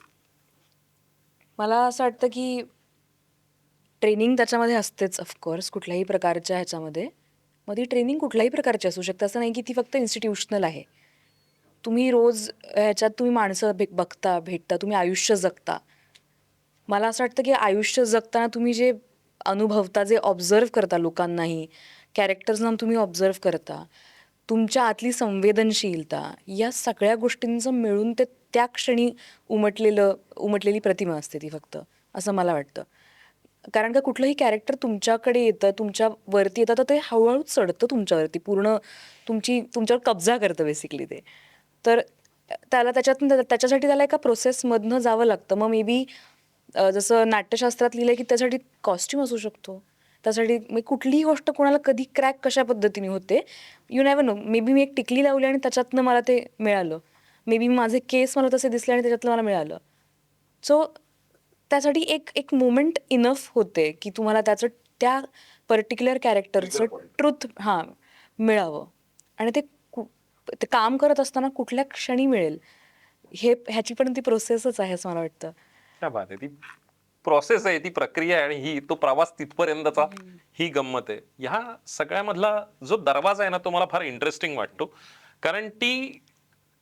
मला असं वाटतं की ट्रेनिंग त्याच्यामध्ये असतेच ऑफकोर्स कुठल्याही प्रकारच्या ह्याच्यामध्ये. मग ती ट्रेनिंग कुठल्याही प्रकारची असू शकते, असं नाही की ती फक्त इन्स्टिट्यूशनल आहे. तुम्ही रोज ह्याच्यात तुम्ही माणसं बघता, भेटता, तुम्ही आयुष्य जगता. मला असं वाटतं की आयुष्य जगताना तुम्ही जे अनुभवता, जे ऑब्झर्व करता लोकांनाही, कॅरेक्टर्सना तुम्ही ऑब्झर्व करता, तुमच्या आतली संवेदनशीलता, या सगळ्या गोष्टींचं मिळून ते त्या क्षणी उमटलेली प्रतिमा असते ती फक्त, असं मला वाटतं. कारण का कुठलंही कॅरेक्टर तुमच्याकडे येतं, तुमच्यावरती येतं, तर ते हळूहळू चढतं तुमच्यावरती, पूर्ण तुमच्यावर कब्जा करतं बेसिकली ते. तर त्याच्यासाठी त्याला एका प्रोसेसमधनं जावं लागतं. मग मे बी जसं नाट्यशास्त्रात लिहिलंय की त्यासाठी कॉस्ट्यूम असू शकतो, त्यासाठी कुठलीही गोष्ट कोणाला कधी क्रॅक कशा पद्धतीने होते, you never know. May be मी एक टिकली लावली आणि त्याच्यातनं मला ते मिळालं. मे बी माझे केस मला तसे दिसले आणि त्याच्यातलं मला मिळालं. सो त्यासाठी एक मोमेंट इनफ होते की तुम्हाला त्या पर्टिक्युलर कॅरेक्टरचं ट्रुथ मिळावं. आणि ते काम करत असताना कुठल्या क्षणी मिळेल ह्याची पण ती प्रोसेसच आहे असं मला वाटतं. क्या बात आहे. ती प्रोसेस आहे, ती प्रक्रिया आहे, आणि ही तो प्रवास तिथपर्यंतचा ही गंमत आहे. ह्या सगळ्यामधला जो दरवाजा आहे ना, तो मला फार इंटरेस्टिंग वाटतो. कारण ती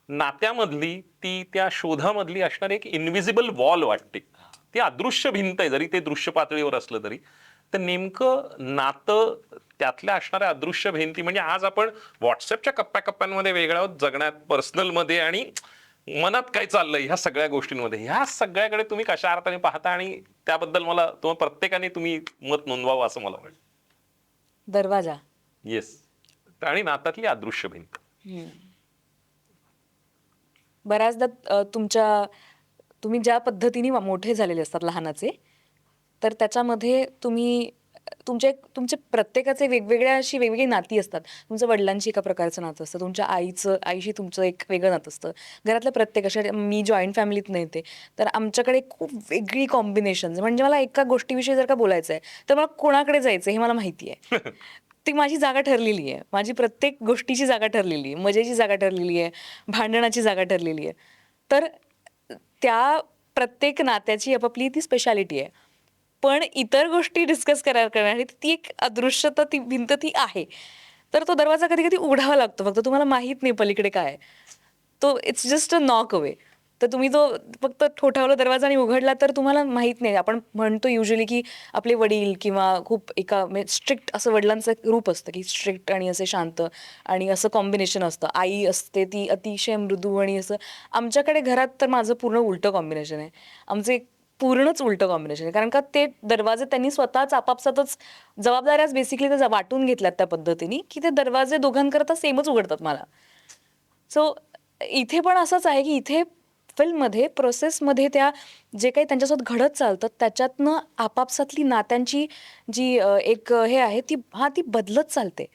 नात्यामधली, ती त्या शोधामधली असणारी एक इनव्हिजिबल वॉल वाटते. ती अदृश्य भिंत आहे, जरी ते दृश्य पातळीवर असलं तरी. तर नेमकं नातं, त्यातल्या असणाऱ्या अदृश्य भिंती, म्हणजे आज आपण व्हॉट्सअपच्या कप्प्याकप्प्यांमध्ये वेगळ्या आहोत, जगण्यात, पर्सनलमध्ये आणि मनात काय चाललंय ह्या सगळ्या गोष्टींमध्ये. ह्या सगळ्याकडे तुम्ही कशा अर्थाने पाहता, आणि त्याबद्दल मला प्रत्येकाने तुम्ही मत नोंदवावं असं मला वाटतं. दरवाजा. येस. आणि नातातली अदृश्य भिंत. बऱ्याचदा तुम्ही ज्या पद्धतीने मोठे झालेले असतात लहानाचे, तर त्याच्यामध्ये तुमचे प्रत्येकाचे अशी वेगवेगळी नाती असतात. तुमचं वडिलांशी एका प्रकारचं नातं असतं, तुमच्या आईशी तुमचं एक वेगळं नातं असतं, घरातल्या प्रत्येक अशा. मी जॉईंट फॅमिलीत नाही येते, तर आमच्याकडे खूप वेगळी कॉम्बिनेशन्स. म्हणजे मला एका गोष्टीविषयी जर का बोलायचं आहे तर मला कोणाकडे जायचं हे मला माहिती आहे. ती माझी जागा ठरलेली आहे, माझी प्रत्येक गोष्टीची जागा ठरलेली आहे, मजेची जागा ठरलेली आहे, भांडणाची जागा ठरलेली आहे. तर त्या प्रत्येक नात्याची आपापली ती स्पेशालिटी आहे. पण इतर गोष्टी डिस्कस करण्यासाठी ती एक अदृश्यता, ती भिंत ती आहे. तर तो दरवाजा कधी कधी उघडावा लागतो, फक्त तुम्हाला माहीत नाही पलीकडे काय आहे. तो it's just a knock away. तर तुम्ही तो फक्त ठोठावला दरवाजा आणि उघडला तर तुम्हाला माहीत नाही. आपण म्हणतो युजली की आपले वडील किंवा खूप एका स्ट्रिक्ट असं वडिलांचं एक रूप असतं की स्ट्रिक्ट आणि असे शांत आणि असं कॉम्बिनेशन असतं. आई असते ती अतिशय मृदू आणि असं. आमच्याकडे घरात तर माझं पूर्ण उलटं कॉम्बिनेशन आहे. आमचं एक पूर्णच उलटं कॉम्बिनेशन आहे. कारण का ते दरवाजे त्यांनी स्वतःच आपापसातच जबाबदाऱ्याच बेसिकली ते वाटून घेतल्यात त्या पद्धतीने की ते दरवाजे दोघांकरता सेमच उघडतात मला. सो इथे पण असंच आहे की इथे फिल्ममध्ये प्रोसेसमध्ये त्या जे काही त्यांच्यासोबत घडत चालतं त्याच्यातनं आपापसातली नात्यांची जी एक हे आहे ती बदलत चालते.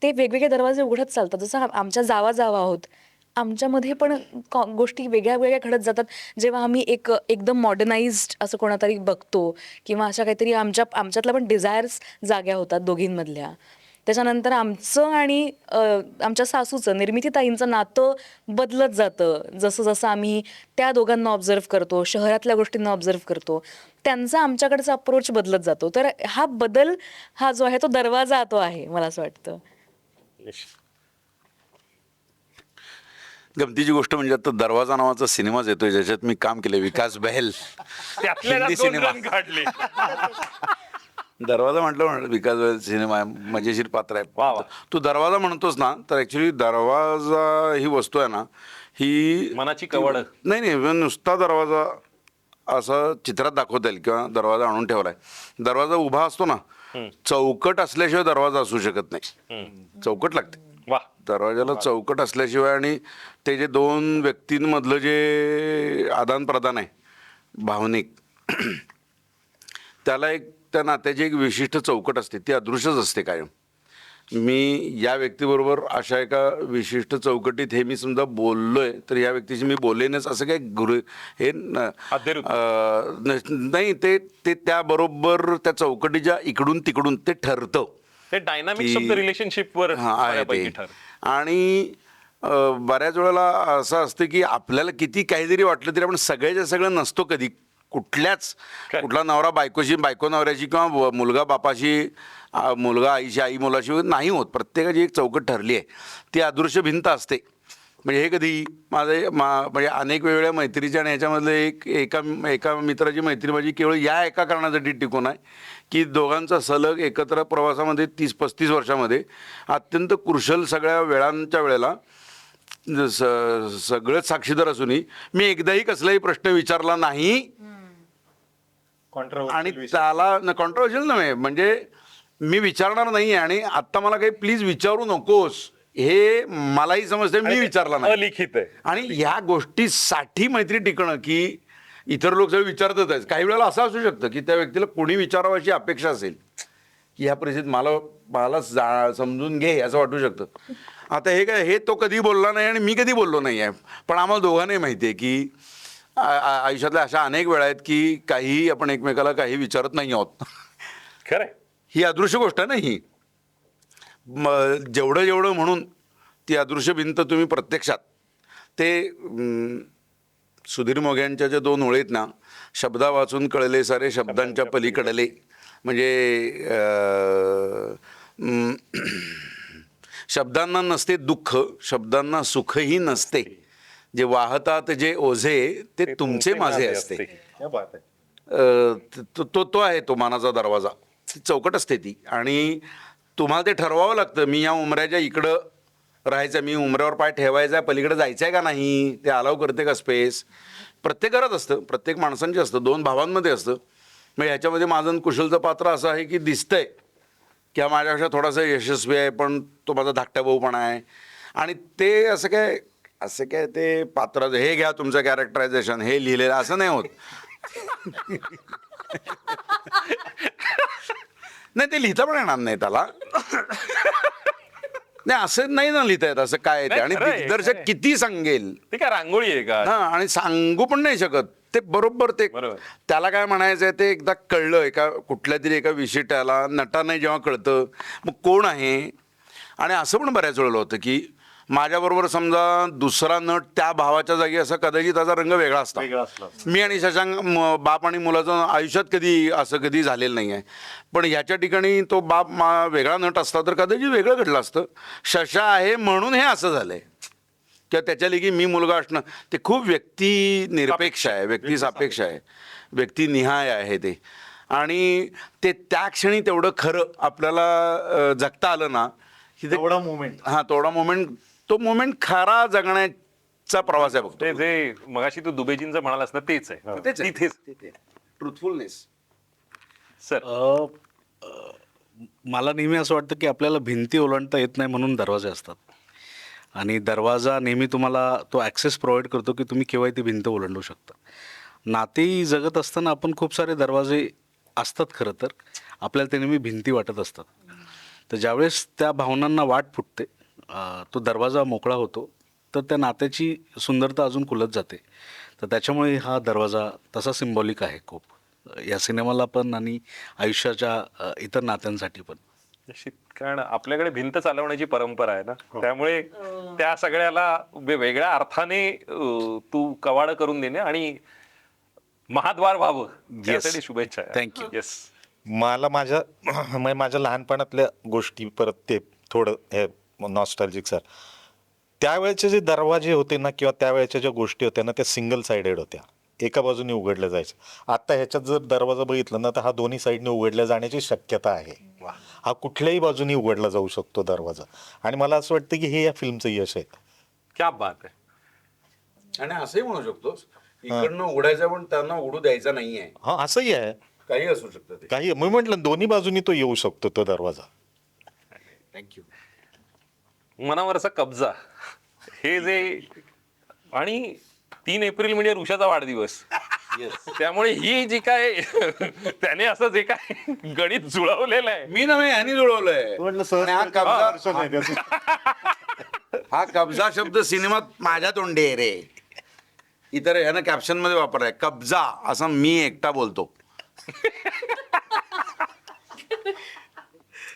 ते वेगवेगळे दरवाजे उघडत चालतात. जसं आमच्या जावा आहोत, आमच्यामध्ये पण गोष्टी वेगळ्या वेगळ्या घडत जातात. जेव्हा आम्ही एकदम मॉडर्नाइज्ड असं कोणातरी बघतो किंवा अशा काहीतरी आमच्यातल्या पण डिझायर्स जाग्या होतात दोघींमधल्या. त्याच्यानंतर आमचं आणि आमच्या सासूचं निर्मितीताईंचं नातं बदलत जातं. जसं जसं आम्ही त्या दोघांना ऑब्झर्व करतो, शहरातल्या गोष्टींना ऑब्झर्व करतो, त्यांचा आमच्याकडचा अप्रोच बदलत जातो. तर हा बदल हा जो आहे तो दरवाजा तो आहे मला असं वाटतं. गमतीची गोष्ट म्हणजे आता दरवाजा नावाचा सिनेमाच येतोय ज्याच्यात मी काम केलं, विकास बहल त्यातल्या हिंदी दोन सिनेमा. रन काढले. दरवाजा म्हटलं विकास बहल सिनेमा आहे, मजेशीर पात्र वा आहे. वा. तू दरवाजा म्हणतोस ना, तर ऍक्च्युली दरवाजा ही वस्तू आहे ना, ही मनाची कवड. नाही नुसता दरवाजा असं चित्रात दाखवता येईल किंवा दरवाजा आणून ठेवलाय. दरवाजा उभा असतो ना, चौकट असल्याशिवाय दरवाजा असू शकत नाही. चौकट लागते वा. दरवाजाला, चौकट असल्याशिवाय. आणि ते जे दोन व्यक्तींमधलं जे आदान प्रदान आहे भावनिक, त्याला एक त्या नात्याची एक विशिष्ट चौकट असते, ती अदृश्यच असते कायम. मी या व्यक्तीबरोबर अशा एका विशिष्ट चौकटीत हे मी समजा बोललोय तर या व्यक्तीशी मी बोलेनच असं काय हे अधेरुत. नाही. ते त्याबरोबर त्या चौकटीच्या इकडून तिकडून ते ठरतं. ते डायनामिक्स ऑफ द रिलेशनशिप वर हा आहे बऱ्यापैकी ते. ठर. आणि बऱ्याच वेळेला असं असतं की आपल्याला किती काही जरी वाटलं तरी आपण सगळ्याच्या सगळं नसतो कधी. कुठला नवरा बायकोशी, बायको नवऱ्याशी किंवा मुलगा बापाशी, मुलगा आईशी, आई मुलाशी नाही होत. प्रत्येकाची एक चौकट ठरली आहे, ती अदृश्य भिंत असते. म्हणजे हे कधी म्हणजे अनेक वेगवेगळ्या मैत्रीच्या आणि ह्याच्यामधले एका मित्राची मैत्री माझी केवळ या एका कारणासाठी टिकून आहे की दोघांचा सलग एकत्र प्रवासामध्ये 30-35 वर्षामध्ये अत्यंत कुशल सगळ्या वेळांच्या वेळेला सगळेच साक्षीदार असूनही मी एकदाही कसलाही प्रश्न विचारला नाही. आणि त्याला कॉन्ट्रोवर्शियल नव्हे, म्हणजे मी विचारणार नाही आणि आत्ता मला काही प्लीज विचारू नकोस हे मलाही समजते, मी विचारला नाही. अलिखित आहे. आणि ह्या गोष्टीसाठी मैत्री टिकणं की इतर लोक सगळे विचारतच आहेत. काही वेळेला असं असू शकतं की त्या व्यक्तीला कोणी विचारावं अशी अपेक्षा असेल की ह्या परिस्थितीत मला समजून घे असं वाटू शकतं. आता हे काय, हे तो कधी बोलला नाही आणि मी कधी बोललो नाही आहे, पण आम्हाला दोघांनाही माहिती आहे की आयुष्यातल्या अशा अनेक वेळा आहेत की काही आपण एकमेकाला काही विचारत नाही आहोत. खरंय. ही अदृश्य गोष्ट आहे ना ही. जेवढं म्हणून ती अदृश्य भिंत तुम्ही प्रत्यक्षात ते सुधीर मोघ्यांच्या ज्या 2 ओळीत ना, शब्दा वाचून कळले सारे शब्दांच्या पलीकडले, म्हणजे शब्दांना नसते दुःख, शब्दांना सुखही नसते, जे वाहतात जे ओझे ते तुमचे माझे असते. तो आहे तो मानाचा दरवाजा. ती चौकट असते ती. आणि तुम्हाला ते ठरवावं लागतं, मी या उमऱ्याच्या इकडं राहायचं, मी उमऱ्यावर पाय ठेवायचा आहे, पलीकडे जायचं आहे का नाही, ते अलाव करते का स्पेस. प्रत्येक घरात असतं, प्रत्येक माणसांचे असतं, 2 भावांमध्ये असतं. मग ह्याच्यामध्ये माझं कुशलचं पात्र असं आहे की दिसतंय किंवा माझ्यापेक्षा थोडासा यशस्वी आहे पण तो माझा धाकटा भाऊ पण आहे. आणि ते असं काय ते पात्र हे घ्या तुमचं कॅरेक्टरायझेशन हे लिहिलेलं असं नाही होत. नाही, ते लिहिता पण येणार नाही त्याला. नाही, असं नाही ना लिहिता येत, असं काय ते. आणि दिग्दर्शक किती सांगेल, ते काय रांगोळी आहे का? हा, आणि सांगू पण नाही शकत ते बरोबर. ते त्याला काय म्हणायचंय ते एकदा कळलं कुठल्या तरी एका विशिष्टाला नटाने जेव्हा कळतं मग कोण आहे. आणि असं पण बऱ्याच वेळेला होतं की माझ्याबरोबर समजा दुसरा नट त्या भावाच्या जागी असा कदाचित त्याचा रंग वेगळा असता. मी आणि शशांक बाप आणि मुलाचं आयुष्यात कधी झालेलं नाही आहे, पण ह्याच्या ठिकाणी तो बाप वेगळा नट असता तर कदाचित वेगळं घडलं असतं. शशा आहे म्हणून हे असं झालंय. किंवा त्याच्या लेगी मी मुलगा असणं ते खूप व्यक्तिनिरपेक्ष आहे, व्यक्तिसापेक्ष आहे, व्यक्तिनिहाय आहे ते. आणि ते त्या क्षणी तेवढं खरं आपल्याला जगता आलं ना की ते एवढा मोमेंट हां तो मोमेंट खरा जगण्याचा प्रवास आहे बघतो. ते जे मगाशी तू दुबेजींचं म्हणालास ना तेच आहे तेच आहे. तिथेच. ट्रुथफुलनेस. सर मला नेहमी असं वाटतं की आपल्याला भिंती ओलांडता येत नाही म्हणून दरवाजे असतात. आणि दरवाजा नेहमी तुम्हाला तो ॲक्सेस प्रोव्हाइड करतो की तुम्ही केव्हाही ती भिंत ओलांडू शकता. नातेही जगत असताना आपण खूप सारे दरवाजे असतात खरं तर, आपल्याला ते नेहमी भिंती वाटत असतात. तर ज्यावेळेस त्या भावनांना वाट फुटते, तो दरवाजा मोकळा होतो, तर त्या नात्याची सुंदरता अजून खुलत जाते. तर त्याच्यामुळे हा दरवाजा तसा सिम्बॉलिक आहे खूप, या सिनेमाला पण आणि आयुष्याच्या इतर नात्यांसाठी पण. कारण आपल्याकडे भिंत चालवण्याची परंपरा आहे ना, त्यामुळे त्या सगळ्याला वेगळ्या अर्थाने तू कवाड करून देणे आणि महाद्वार व्हावं यासाठी शुभेच्छा. Thank you. येस. मला माझ्या लहानपणातल्या गोष्टी परत ते थोडं हे नॉस्टॅल्जिक सर, त्यावेळेचे जे दरवाजे होते ना किंवा त्यावेळेच्या ज्या गोष्टी होत्या ना त्या सिंगल साइडेड होत्या, एका बाजूने उघडलं जायचं. आता ह्याच्यात जर दरवाजा बघितला ना तर हा दोन्ही साईडने उघडल्या जाण्याची शक्यता आहे. हा कुठल्याही बाजूनी उघडला जाऊ शकतो दरवाजा. आणि मला असं वाटतं की हे या फिल्मचं यश आहे. क्या बात आहे. आणि असंही म्हणू शकतोस इकडनं उघडायचं पण त्यांना उघडू द्यायचा नाहीये, हा असंही आहे, काही असू शकतं ते. काही मी म्हटलं दोन्ही बाजूनी तो येऊ शकतो तो दरवाजा. थँक्यू. मनावरचा कब्जा हे जे, आणि 3 एप्रिल म्हणजे ऋषाचा वाढदिवस, त्यामुळे ही जी काय त्याने असं जे काय गणित जुळवलेलं आहे. मी नव्हे ह्यानी जुळवलंय. आणि हा कब्जा शब्द सिनेमात माझ्या तोंडी आहे रे. इतर ह्यानं कॅप्शन मध्ये वापरलाय कब्जा, असं मी एकटा बोलतो.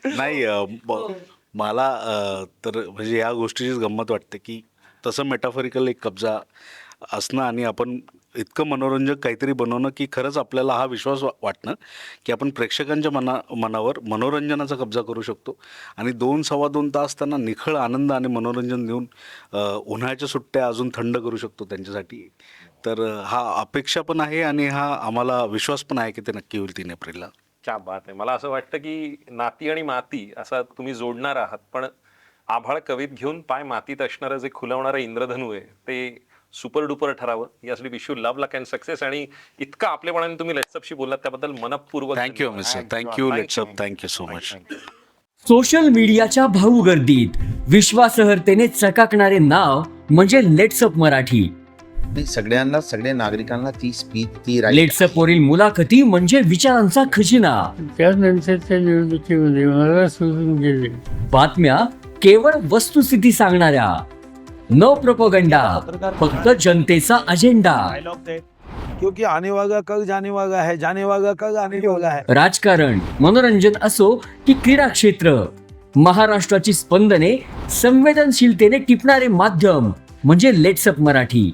नाही मला तर म्हणजे या गोष्टीचीच गंमत वाटते की तसं मेटाफॉरिकल एक कब्जा असणं आणि आपण इतकं मनोरंजक काहीतरी बनवणं की खरंच आपल्याला हा विश्वास वाटणं की आपण प्रेक्षकांच्या मनावर मनोरंजनाचा कब्जा करू शकतो. आणि 2-2.25 तास त्यांना निखळ आनंद आणि मनोरंजन देऊन उन्हाळ्याच्या सुट्ट्या अजून थंड करू शकतो त्यांच्यासाठी. तर हा अपेक्षा पण आहे आणि हा आम्हाला विश्वास पण आहे की ते नक्की होईल 3 एप्रिलला. क्या बात आहे. मला असं वाटतं की नाती आणि माती असा तुम्ही जोडणार आहात, पण आभाळ कवीत घेऊन पाय मातीत असणारं जे खुलवणारं इंद्रधनू आहे ते सुपर डुपर ठरावं. यासाठी wish you love luck and success. आणि इतकं आपल्यापणाने तुम्ही लेट्सअपशी बोललात त्याबद्दल मनपूर्वक thank you mister, thank you LetsUpp, thank you so much. Social मीडियाच्या भाऊ गर्दीत विश्वासार्हतेने चकाकणारे नाव म्हणजे लेट्सअप मराठी. सगळ्यांना, सगळ्या नागरिकांना ती स्पीच, ती लेट्सअप वरील मुलाखती म्हणजे विचारांचा खजिना. त्यानंतरच्या निवडणुकीमध्ये मला सोडून गेले. बातम्या केवळ वस्तुस्थिती सांगणाऱ्या, न प्रोपोगंडा, फक्त जनतेचा अजेंडा. क्योंकि आने वाला कल जाने वाला है, जाने वाला कल आने वाला है. राजकारण, मनोरंजन असो की क्रीडा क्षेत्र, महाराष्ट्राची स्पंदने संवेदनशीलतेने टिपणारे माध्यम म्हणजे लेट्सअप मराठी.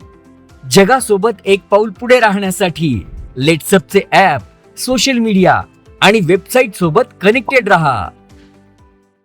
जगासोबत एक पाऊल पुढे राहण्यासाठी लेट्सअपचे ॲप, सोशल मीडिया आणि वेबसाईट सोबत कनेक्टेड रहा.